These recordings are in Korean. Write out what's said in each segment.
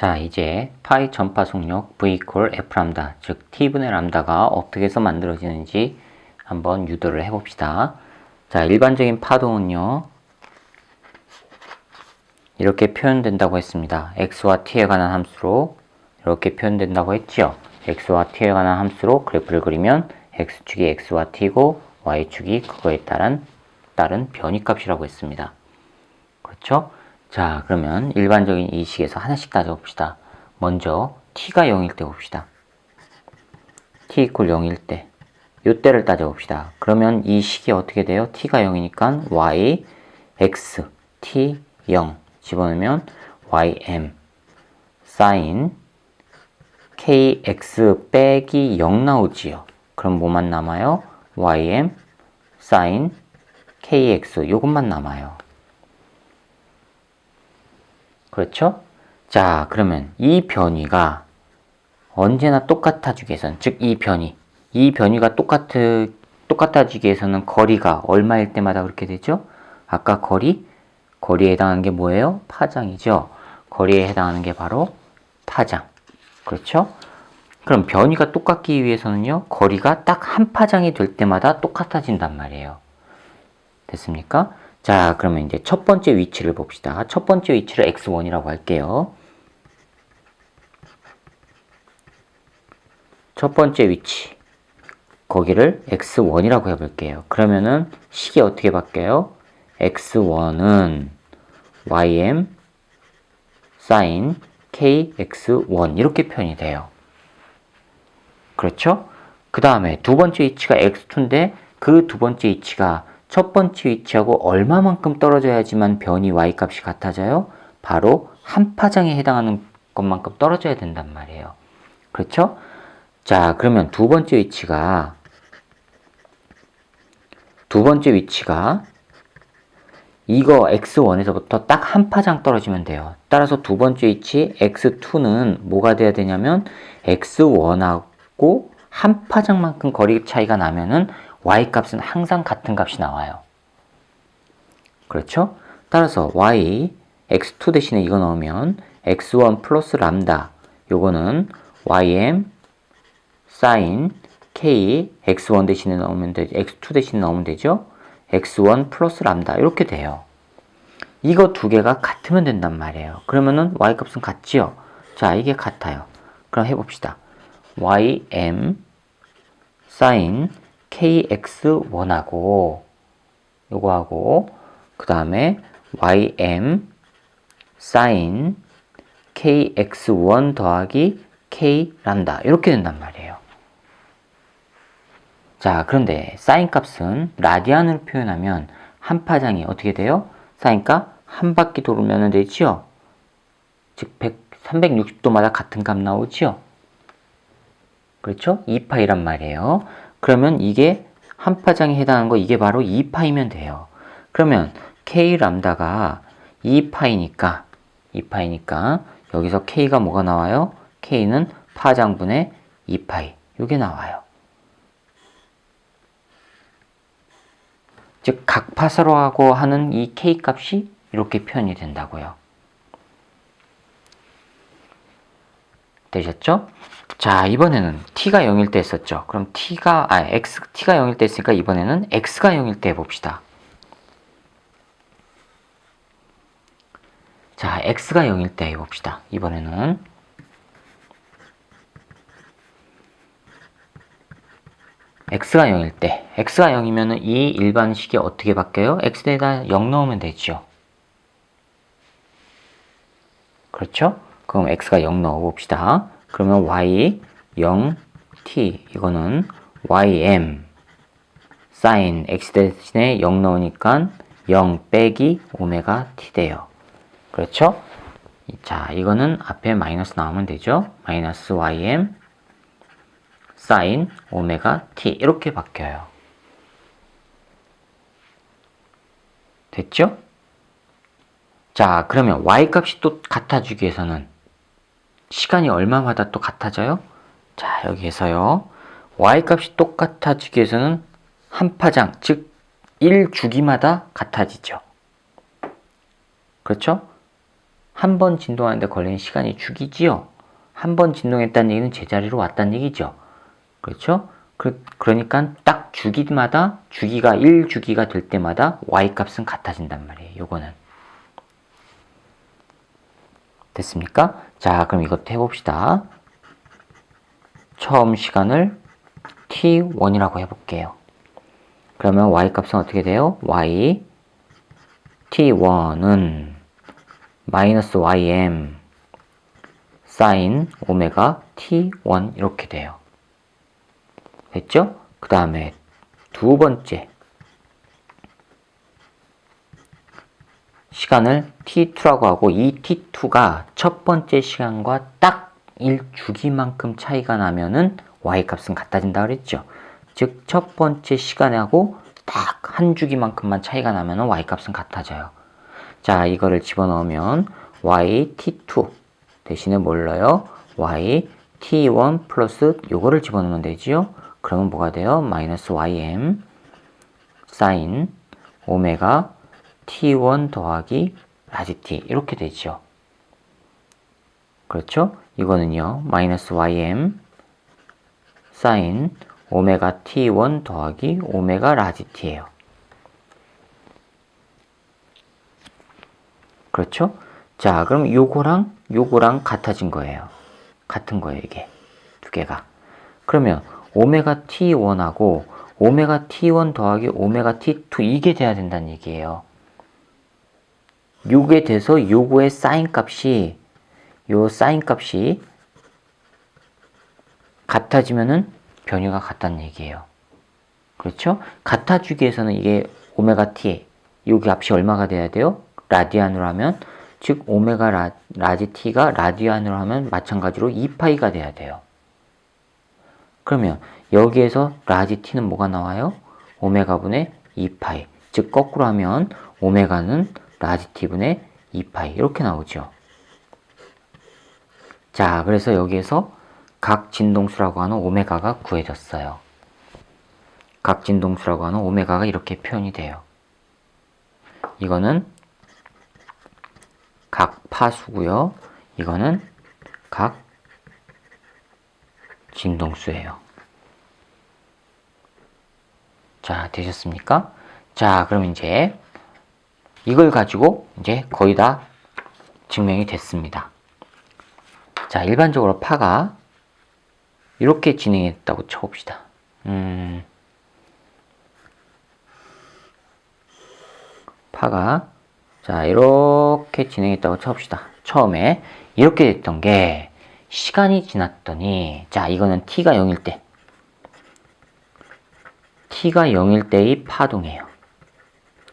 자, 이제 파이 전파 속력 v equal f 람다, 즉 t분의 람다가 어떻게 해서 만들어지는지 한번 유도를 해봅시다. 자, 일반적인 파동은요, 이렇게 표현된다고 했습니다. x와 t에 관한 함수로 이렇게 표현된다고 했죠. x와 t에 관한 함수로 그래프를 그리면 x축이 x와 t고 y축이 그거에 따른 변이값이라고 했습니다. 그렇죠? 자, 그러면 일반적인 이 식에서 하나씩 따져봅시다. 먼저 t가 0일 때 봅시다. t 이퀄 0일 때 요때를 따져봅시다. 그러면 이 식이 어떻게 돼요? t가 0이니까 y, x, t, 0 집어넣으면 ym sin kx 빼기 0 나오지요. 그럼 뭐만 남아요? ym sin kx 요것만 남아요. 그렇죠? 자, 그러면 이 변위가 언제나 똑같아지기 위해서는, 즉 이 변위가 똑같아지기 위해서는 거리가 얼마일 때마다 그렇게 되죠? 아까 거리에 해당하는 게 뭐예요? 파장이죠. 거리에 해당하는 게 바로 파장. 그렇죠? 그럼 변위가 똑같기 위해서는요, 거리가 딱 한 파장이 될 때마다 똑같아진단 말이에요. 됐습니까? 자, 그러면 이제 첫 번째 위치를 봅시다. 첫 번째 위치를 x1이라고 할게요. 첫 번째 위치, 거기를 x1이라고 해볼게요. 그러면은 식이 어떻게 바뀌어요? x1은 ym sin kx1 이렇게 표현이 돼요. 그렇죠? 그 다음에 두 번째 위치가 x2인데 그 두 번째 위치가 첫 번째 위치하고 얼마만큼 떨어져야지만 변이 y값이 같아져요? 바로 한 파장에 해당하는 것만큼 떨어져야 된단 말이에요. 그렇죠? 자, 그러면 두 번째 위치가 이거 x1에서부터 딱 한 파장 떨어지면 돼요. 따라서 두 번째 위치 x2는 뭐가 돼야 되냐면 x1하고 한 파장만큼 거리 차이가 나면은 y값은 항상 같은 값이 나와요. 그렇죠? 따라서 y, x2 대신에 이거 넣으면 x1 플러스 람다, 요거는 ym sin k, x1 대신에 넣으면 되죠. x2 대신에 넣으면 되죠. x1 플러스 람다 이렇게 돼요. 이거 두 개가 같으면 된단 말이에요. 그러면은 y값은 같지요? 자, 이게 같아요. 그럼 해봅시다. ym sin kx1하고 요거하고 그 다음에 ym sin kx1 더하기 k 람다 이렇게 된단 말이에요. 자, 그런데 사인 값은 라디안으로 표현하면 한 파장이 어떻게 돼요? 사인값 한 바퀴 돌으면 되지요? 즉 360도마다 같은 값 나오지요? 그렇죠? 2파이란 말이에요. 그러면 이게 한 파장에 해당하는 거 이게 바로 2파이면 돼요. 그러면 k 람다가 2파이니까 여기서 k가 뭐가 나와요? k는 파장분의 2파이 이게 나와요. 즉 각파서로하고 하는 이 k값이 이렇게 표현이 된다고요. 되셨죠? 자, 이번에는 t가 0일 때 했었죠. 그럼 t가 0일 때 했으니까 이번에는 x가 0일 때 해봅시다. 자, x가 0일 때 해봅시다. 이번에는 x가 0일 때, x가 0이면 이 일반식이 어떻게 바뀌어요? x에다 0 넣으면 되죠. 그렇죠? 그럼 x가 0 넣어봅시다. 그러면 y 0 t 이거는 ym sin x 대신에 0 넣으니까 0 빼기 오메가 t 돼요. 그렇죠? 자, 이거는 앞에 마이너스 나오면 되죠. 마이너스 ym sin 오메가 t 이렇게 바뀌어요. 됐죠? 자, 그러면 y값이 또 같아지기 위해서는 시간이 얼마마다 또 같아져요? 자, 여기에서요. y값이 똑같아지기 위해서는 한 파장, 즉 1주기마다 같아지죠. 그렇죠? 한 번 진동하는데 걸리는 시간이 주기지요. 한 번 진동했다는 얘기는 제자리로 왔다는 얘기죠. 그렇죠? 그러니까 딱 주기마다 주기가 1주기가 될 때마다 y값은 같아진단 말이에요. 요거는. 됐습니까? 자, 그럼 이것도 해봅시다. 처음 시간을 t1이라고 해볼게요. 그러면 y값은 어떻게 돼요? y t1은 마이너스 ym sin 오메가 t1 이렇게 돼요. 됐죠? 그 다음에 두 번째 시간을 t2라고 하고 이 t2가 첫 번째 시간과 딱 1주기만큼 차이가 나면은 y값은 같아진다 그랬죠. 즉 첫 번째 시간하고 딱 한 주기만큼만 차이가 나면은 y값은 같아져요. 자, 이거를 집어넣으면 y t2 대신에 뭘로요? y t1 플러스 요거를 집어넣으면 되지요. 그러면 뭐가 돼요? 마이너스 ym sin 오메가 t1 더하기 라지 t 이렇게 되죠. 그렇죠? 이거는요. 마이너스 ym sin 오메가 t1 더하기 오메가 라지 t예요. 그렇죠? 자, 그럼 요거랑 같아진 거예요. 같은 거예요, 이게. 두 개가. 그러면 오메가 t1하고 오메가 t1 더하기 오메가 t2 이게 돼야 된다는 얘기예요. 요게 돼서 요거의 사인 값이 같아지면은 변유가 같다는 얘기예요. 그렇죠? 같아주기 위해서는 이게 오메가 t 요 값이 얼마가 돼야 돼요? 라디안으로 하면 즉 오메가 라지 t가 라디안으로 하면 마찬가지로 2파이가 돼야 돼요. 그러면 여기에서 라지 t는 뭐가 나와요? 오메가분의 2파이. 즉 거꾸로 하면 오메가는 라지 t분의 2파이 이렇게 나오죠. 자, 그래서 여기에서 각 진동수라고 하는 오메가가 구해졌어요. 각 진동수라고 하는 오메가가 이렇게 표현이 돼요. 이거는 각 파수고요. 이거는 각 진동수예요. 자, 되셨습니까? 자, 그럼 이제 이걸 가지고 이제 거의 다 증명이 됐습니다. 자, 일반적으로 파가 이렇게 진행했다고 쳐봅시다. 파가 자, 이렇게 진행했다고 쳐봅시다. 처음에 이렇게 됐던 게 시간이 지났더니 자, 이거는 t가 0일 때 t가 0일 때의 파동이에요.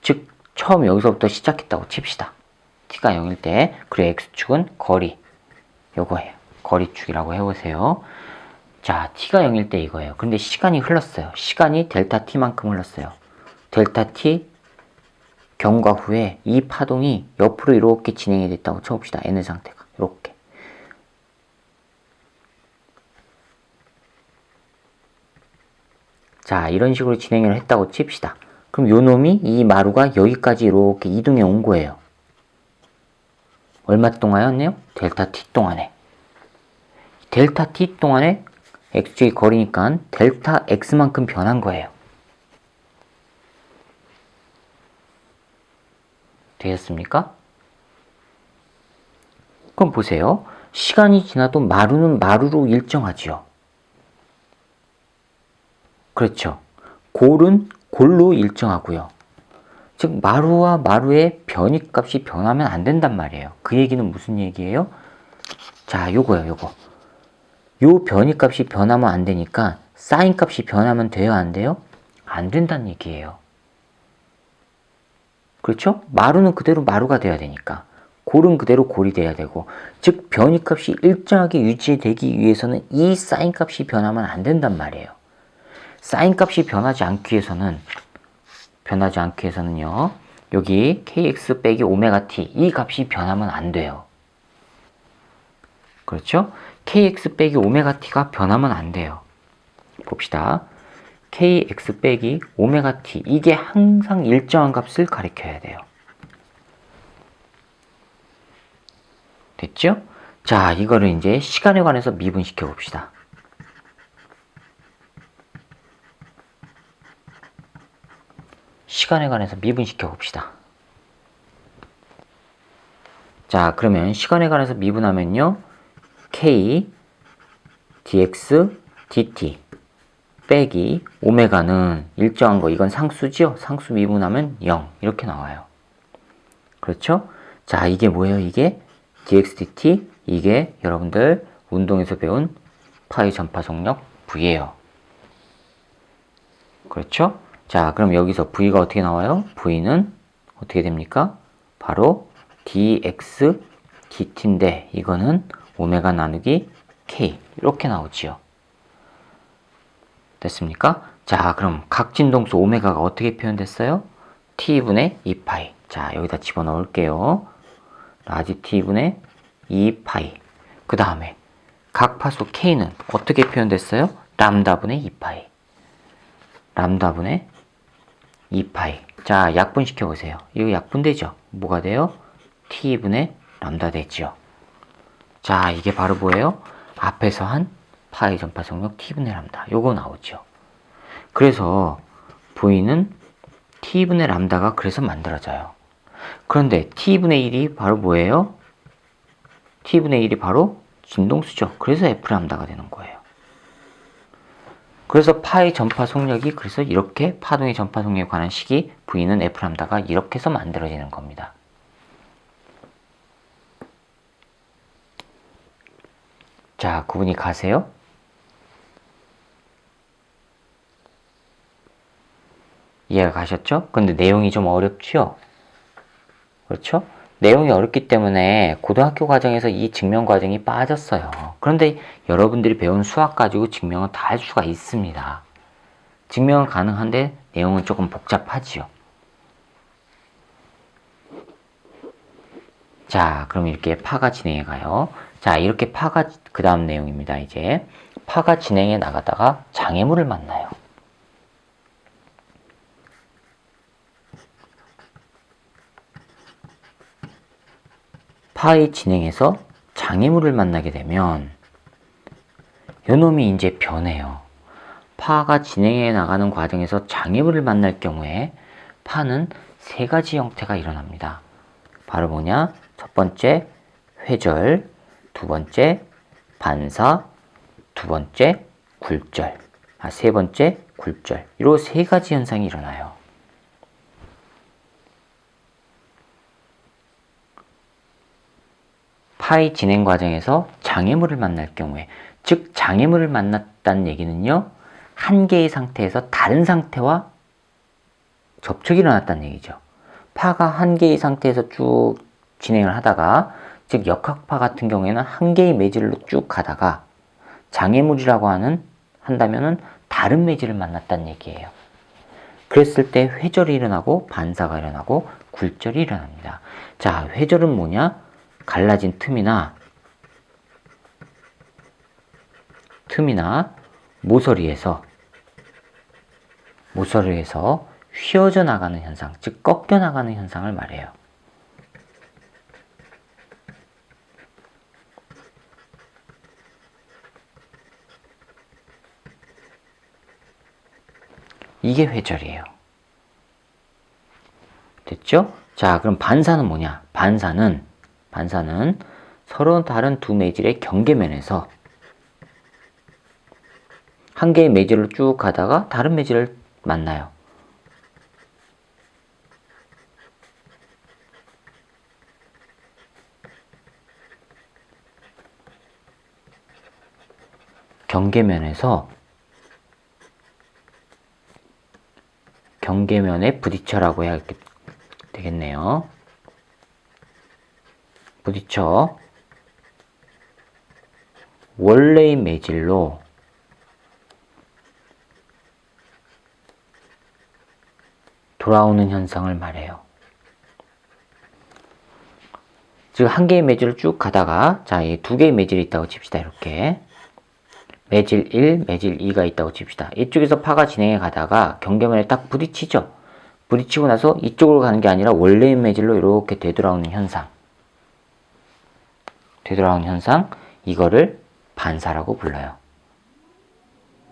즉 처음 여기서부터 시작했다고 칩시다. t가 0일 때 그리고 x축은 거리 요거예요. 거리축이라고 해보세요. 자, t가 0일 때 이거예요. 근데 시간이 흘렀어요. 시간이 델타 t만큼 흘렀어요. 델타 t 경과 후에 이 파동이 옆으로 이렇게 진행이 됐다고 쳐봅시다. n의 상태가 이렇게. 자, 이런 식으로 진행을 했다고 칩시다. 그럼 요 놈이 이 마루가 여기까지 이렇게 이동해 온 거예요. 얼마 동안이었네요? 델타 t 동안에. 델타 t 동안에 x축이 거리니까 델타 x만큼 변한 거예요. 되셨습니까? 그럼 보세요. 시간이 지나도 마루는 마루로 일정하지요. 그렇죠. 골은 골로 일정하고요. 즉 마루와 마루의 변이값이 변하면 안 된단 말이에요. 그 얘기는 무슨 얘기예요? 자, 요거요, 요거. 요 변이값이 변하면 안 되니까 사인값이 변하면 돼요, 안 돼요? 안 된다는 얘기예요. 그렇죠? 마루는 그대로 마루가 돼야 되니까 골은 그대로 골이 돼야 되고 즉 변이값이 일정하게 유지되기 위해서는 이 사인값이 변하면 안 된단 말이에요. 사인값이 변하지 않기 위해서는요. 여기 kx 빼기 오메가 t 이 값이 변하면 안 돼요. 그렇죠? kx 빼기 오메가 t가 변하면 안 돼요. 봅시다. kx 빼기 오메가 t 이게 항상 일정한 값을 가리켜야 돼요. 됐죠? 자, 이거를 이제 시간에 관해서 미분시켜 봅시다. 시간에 관해서 미분시켜 봅시다. 자, 그러면 시간에 관해서 미분하면요. k dx dt 빼기 오메가는 일정한 거, 이건 상수죠? 상수 미분하면 0 이렇게 나와요. 그렇죠? 자, 이게 뭐예요? 이게 dx dt, 이게 여러분들 운동에서 배운 파의 전파 속력 V예요. 그렇죠? 자, 그럼 여기서 V가 어떻게 나와요? V는 어떻게 됩니까? 바로 dx dt인데 이거는 오메가 나누기 k 이렇게 나오지요. 됐습니까? 자, 그럼 각 진동수 오메가가 어떻게 표현됐어요? t분의 2파이. 자, 여기다 집어넣을게요. 라지 t분의 2파이. 그 다음에 각 파수 k는 어떻게 표현됐어요? 람다분의 2파이. 람다분의 2파이. 자, 약분시켜 보세요. 이거 약분되죠? 뭐가 돼요? t분의 람다 되죠. 자, 이게 바로 뭐예요? 앞에서 한 파의 전파 속력 t분의 람다. 요거 나오죠. 그래서 V는 t분의 람다가 그래서 만들어져요. 그런데 t분의 1이 바로 뭐예요? t분의 1이 바로 진동수죠. 그래서 f 람다가 되는 거예요. 그래서 파의 전파 속력이, 그래서 이렇게 파동의 전파 속력에 관한 식이 V는 f 람다가 이렇게 해서 만들어지는 겁니다. 자, 구분이 가세요? 이해가 가셨죠? 근데 내용이 좀 어렵죠? 그렇죠? 내용이 어렵기 때문에 고등학교 과정에서 이 증명 과정이 빠졌어요. 그런데 여러분들이 배운 수학 가지고 증명은 다 할 수가 있습니다. 증명은 가능한데 내용은 조금 복잡하지요. 자, 그럼 이렇게 파가 진행해 가요. 자, 이렇게 파가, 그 다음 내용입니다. 이제 파가 진행해 나가다가 장애물을 만나요. 파의 진행에서 장애물을 만나게 되면 요놈이 이제 변해요. 파가 진행해 나가는 과정에서 장애물을 만날 경우에 파는 세 가지 형태가 일어납니다. 바로 뭐냐? 첫 번째 회절, 두 번째 반사, 두 번째 굴절, 세 번째 굴절. 이런 세 가지 현상이 일어나요. 파의 진행 과정에서 장애물을 만날 경우에, 즉 장애물을 만났다는 얘기는요, 한 개의 상태에서 다른 상태와 접촉이 일어났다는 얘기죠. 파가 한 개의 상태에서 쭉 진행을 하다가, 즉 역학파 같은 경우에는 한 개의 매질로 쭉 가다가 장애물이라고 한다면은 다른 매질을 만났다는 얘기예요. 그랬을 때 회절이 일어나고 반사가 일어나고 굴절이 일어납니다. 자, 회절은 뭐냐? 갈라진 틈이나 모서리에서 휘어져 나가는 현상, 즉 꺾여 나가는 현상을 말해요. 이게 회절이에요. 됐죠? 자, 그럼 반사는 뭐냐? 반사는 서로 다른 두 매질의 경계면에서 한 개의 매질로 쭉 가다가 다른 매질을 만나요. 경계면에 부딪혀라고 해야 되겠네요. 부딪혀 원래의 매질로 돌아오는 현상을 말해요. 즉 한 개의 매질을 쭉 가다가, 자, 이 두 개의 매질이 있다고 칩시다. 이렇게 매질 1, 매질 2가 있다고 칩시다. 이쪽에서 파가 진행해 가다가 경계면에 딱 부딪히죠. 부딪히고 나서 이쪽으로 가는 게 아니라 원래의 매질로 이렇게 되돌아오는 현상. 되돌아오는 현상, 이거를 반사라고 불러요.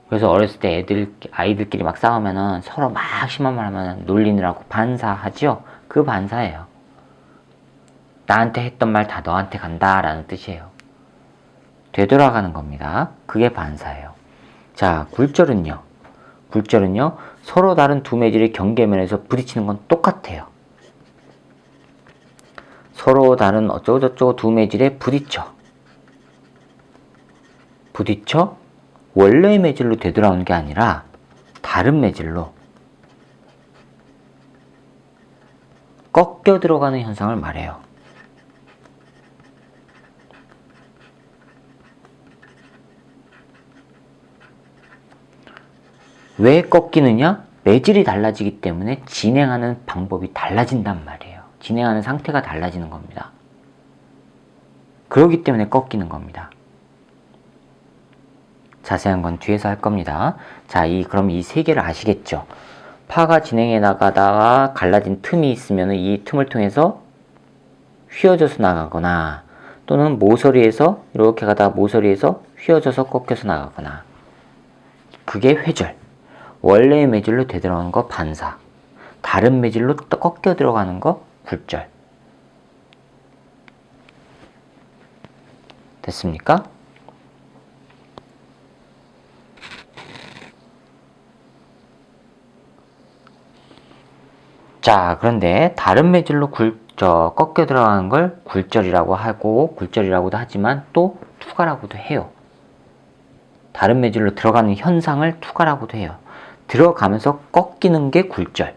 그래서 어렸을 때 아이들끼리 막 싸우면은 서로 막 심한 말 하면 놀리느라고 반사하죠? 그 반사예요. 나한테 했던 말 다 너한테 간다 라는 뜻이에요. 되돌아가는 겁니다. 그게 반사예요. 자, 굴절은요. 굴절은요, 서로 다른 두 매질이 경계면에서 부딪히는 건 똑같아요. 서로 다른 어쩌고저쩌고 두 매질에 부딪혀 원래의 매질로 되돌아오는 게 아니라 다른 매질로 꺾여 들어가는 현상을 말해요. 왜 꺾이느냐? 매질이 달라지기 때문에 진행하는 방법이 달라진단 말이에요. 진행하는 상태가 달라지는 겁니다. 그렇기 때문에 꺾이는 겁니다. 자세한 건 뒤에서 할 겁니다. 자, 그럼 이 세 개를 아시겠죠? 파가 진행해 나가다가 갈라진 틈이 있으면 이 틈을 통해서 휘어져서 나가거나, 또는 모서리에서 이렇게 가다가 모서리에서 휘어져서 꺾여서 나가거나, 그게 회절. 원래의 매질로 되돌아오는 거 반사, 다른 매질로 꺾여 들어가는 거 굴절. 됐습니까? 자, 그런데 다른 매질로 꺾여 들어가는 걸 굴절이라고 하고, 굴절이라고도 하지만 또 투과라고도 해요. 다른 매질로 들어가는 현상을 투과라고도 해요. 들어가면서 꺾이는 게 굴절.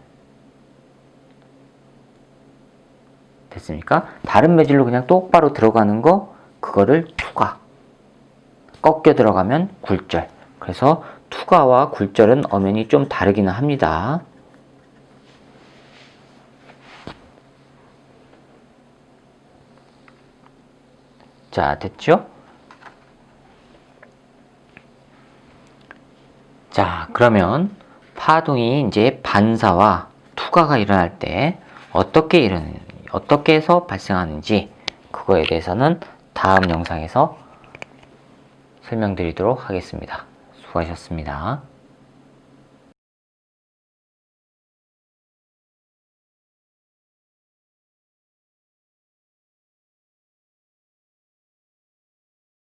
됐습니까? 다른 매질로 그냥 똑바로 들어가는 거, 그거를 투과. 꺾여 들어가면 굴절. 그래서 투과와 굴절은 엄연히 좀 다르기는 합니다. 자, 됐죠? 자, 그러면 파동이 이제 반사와 투과가 일어날 때 어떻게 해서 발생하는지, 그거에 대해서는 다음 영상에서 설명드리도록 하겠습니다. 수고하셨습니다.